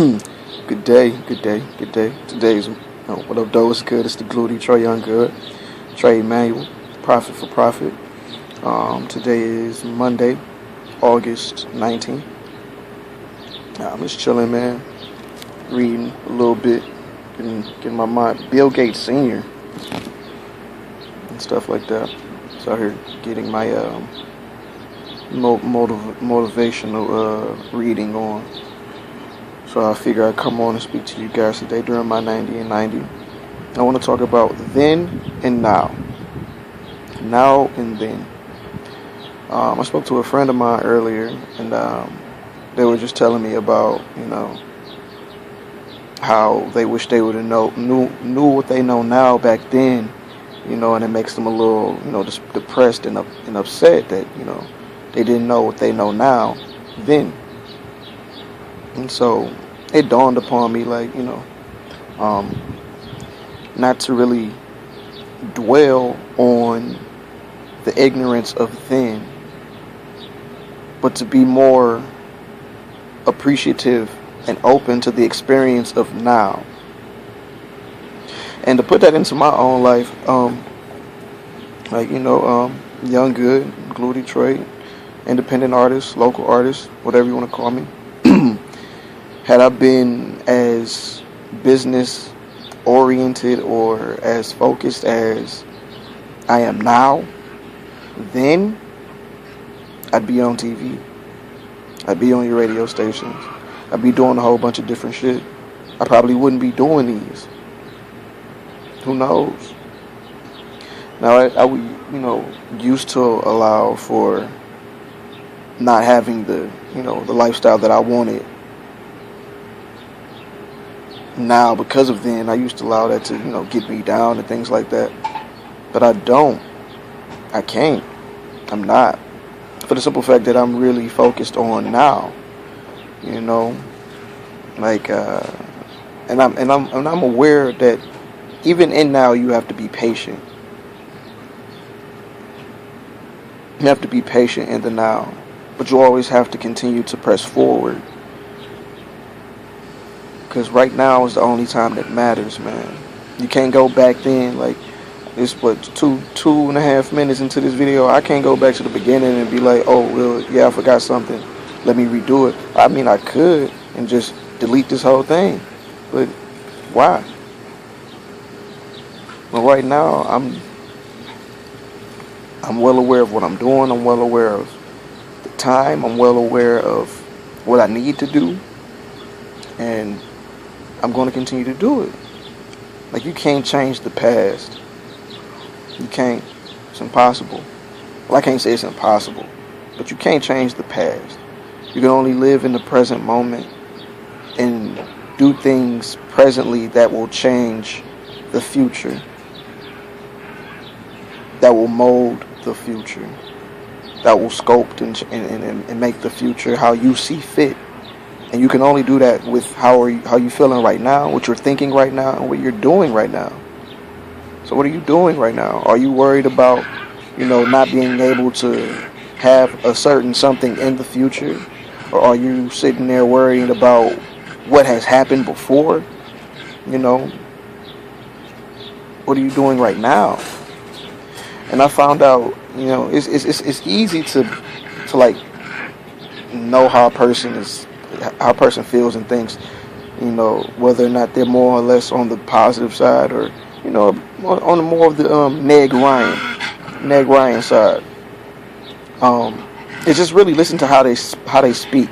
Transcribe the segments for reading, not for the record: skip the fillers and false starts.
Good day, good day, good day. Today's what up, though? It's good. It's the Gluty Trey Young Good, Trey Emmanuel, Profit for Profit. Today is Monday, August 19th. I'm just chilling, man. Reading a little bit, getting my mind. Bill Gates Sr. and stuff like that. So out here getting my motivational reading on. So I figure I'd come on and speak to you guys today during my 90 and 90. I want to talk about then and now. Now and then. I spoke to a friend of mine earlier, and they were just telling me about, how they wish they would have knew what they know now back then, and it makes them a little, just depressed and upset that, they didn't know what they know now then. And so it dawned upon me, not to really dwell on the ignorance of then, but to be more appreciative and open to the experience of now. And to put that into my own life, Young Good, Gluty Trey, independent artist, local artist, whatever you want to call me. Had I been as business oriented or as focused as I am now, then I'd be on TV. I'd be on your radio stations. I'd be doing a whole bunch of different shit. I probably wouldn't be doing these. Who knows? Now I would, used to allow for not having the lifestyle that I wanted. Now, because of then, I used to allow that to, get me down and things like that. But I don't. I can't. I'm not. For the simple fact that I'm really focused on now. And I'm aware that even in now you have to be patient. You have to be patient in the now. But you always have to continue to press forward. Because right now is the only time that matters, man. You can't go back then, it's what, two and a half minutes into this video. I can't go back to the beginning and be like, oh, well, yeah, I forgot something. Let me redo it. I mean, I could and just delete this whole thing. But why? Well, right now, I'm well aware of what I'm doing. I'm well aware of the time. I'm well aware of what I need to do. And I'm going to continue to do it. You can't change the past. You can't. It's impossible. Well, I can't say it's impossible, but you can't change the past. You can only live in the present moment and do things presently that will change the future, that will mold the future, that will sculpt and make the future how you see fit. And you can only do that with how you feeling right now, what you're thinking right now, and what you're doing right now. So what are you doing right now? Are you worried about, not being able to have a certain something in the future? Or are you sitting there worrying about what has happened before? What are you doing right now? And I found out, it's easy to know how a person feels and thinks, whether or not they're more or less on the positive side or, on the more of the Neg Ryan side. It's just really listen to how they speak.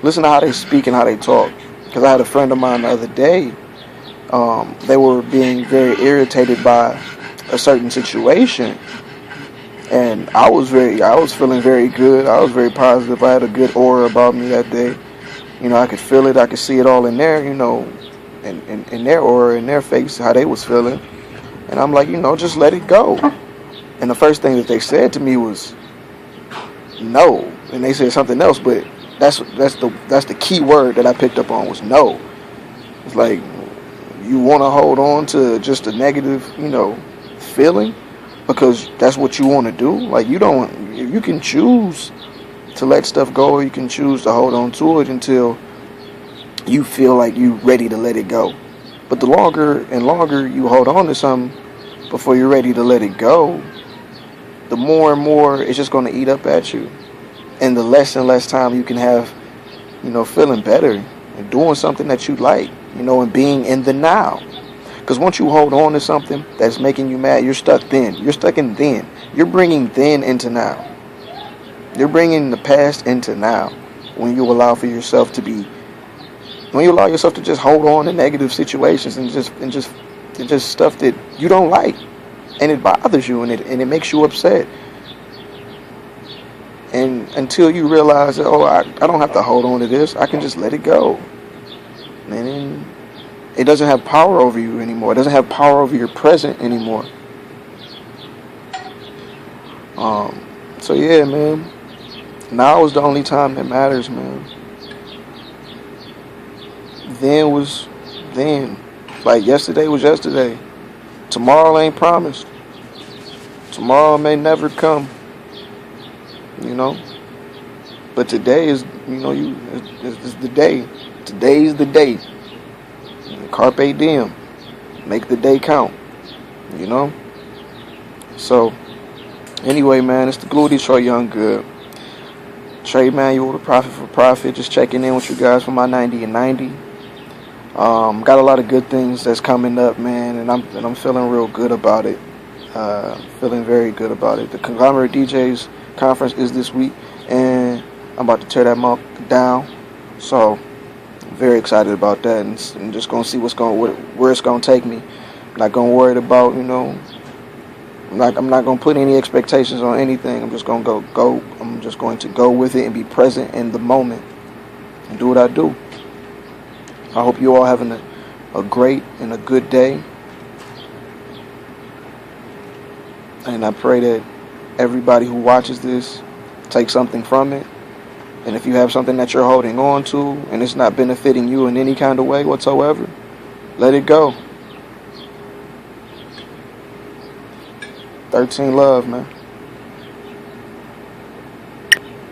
Listen to how they speak and how they talk. Because I had a friend of mine the other day. They were being very irritated by a certain situation. And I was feeling very good. I was very positive. I had a good aura about me that day. I could feel it. I could see it all in there, in their aura, in their face, how they was feeling. And I'm like, just let it go. And the first thing that they said to me was, no. And they said something else, but that's the key word that I picked up on was no. It's like, you want to hold on to just a negative, feeling because that's what you want to do. You can choose to let stuff go, or you can choose to hold on to it until you feel like you ready to let it go. But the longer and longer you hold on to something before you're ready to let it go, the more and more it's just going to eat up at you. And the less and less time you can have, feeling better and doing something that you like, and being in the now. Because once you hold on to something that's making you mad, you're stuck then. You're stuck in then. You're bringing then into now. You're bringing the past into now when you allow yourself to just hold on to negative situations and just stuff that you don't like, and it bothers you and it makes you upset. And until you realize that, I don't have to hold on to this, I can just let it go. And then it doesn't have power over you anymore. It doesn't have power over your present anymore. So yeah, man. Now is the only time that matters, man. Then was then. Like yesterday was yesterday. Tomorrow ain't promised. Tomorrow may never come. But today is, it's the day. Today is the day. Carpe diem. Make the day count. So, anyway, man, it's the Glue Detroit Young Good. Trey Manuel, the Prophet for Profit, just checking in with you guys for my 90 and 90. Got a lot of good things that's coming up, man, and I'm feeling real good about it. Feeling very good about it. The Conglomerate DJs conference is this week, and I'm about to tear that mug down. So, I'm very excited about that, and I'm just gonna see where it's gonna take me. I'm not gonna worry about, I'm not gonna put any expectations on anything. I'm just gonna go. I'm just going to go with it and be present in the moment and do what I do. I hope you all having a great and a good day. And I pray that everybody who watches this takes something from it. And if you have something that you're holding on to and it's not benefiting you in any kind of way whatsoever, let it go. 13 love, man.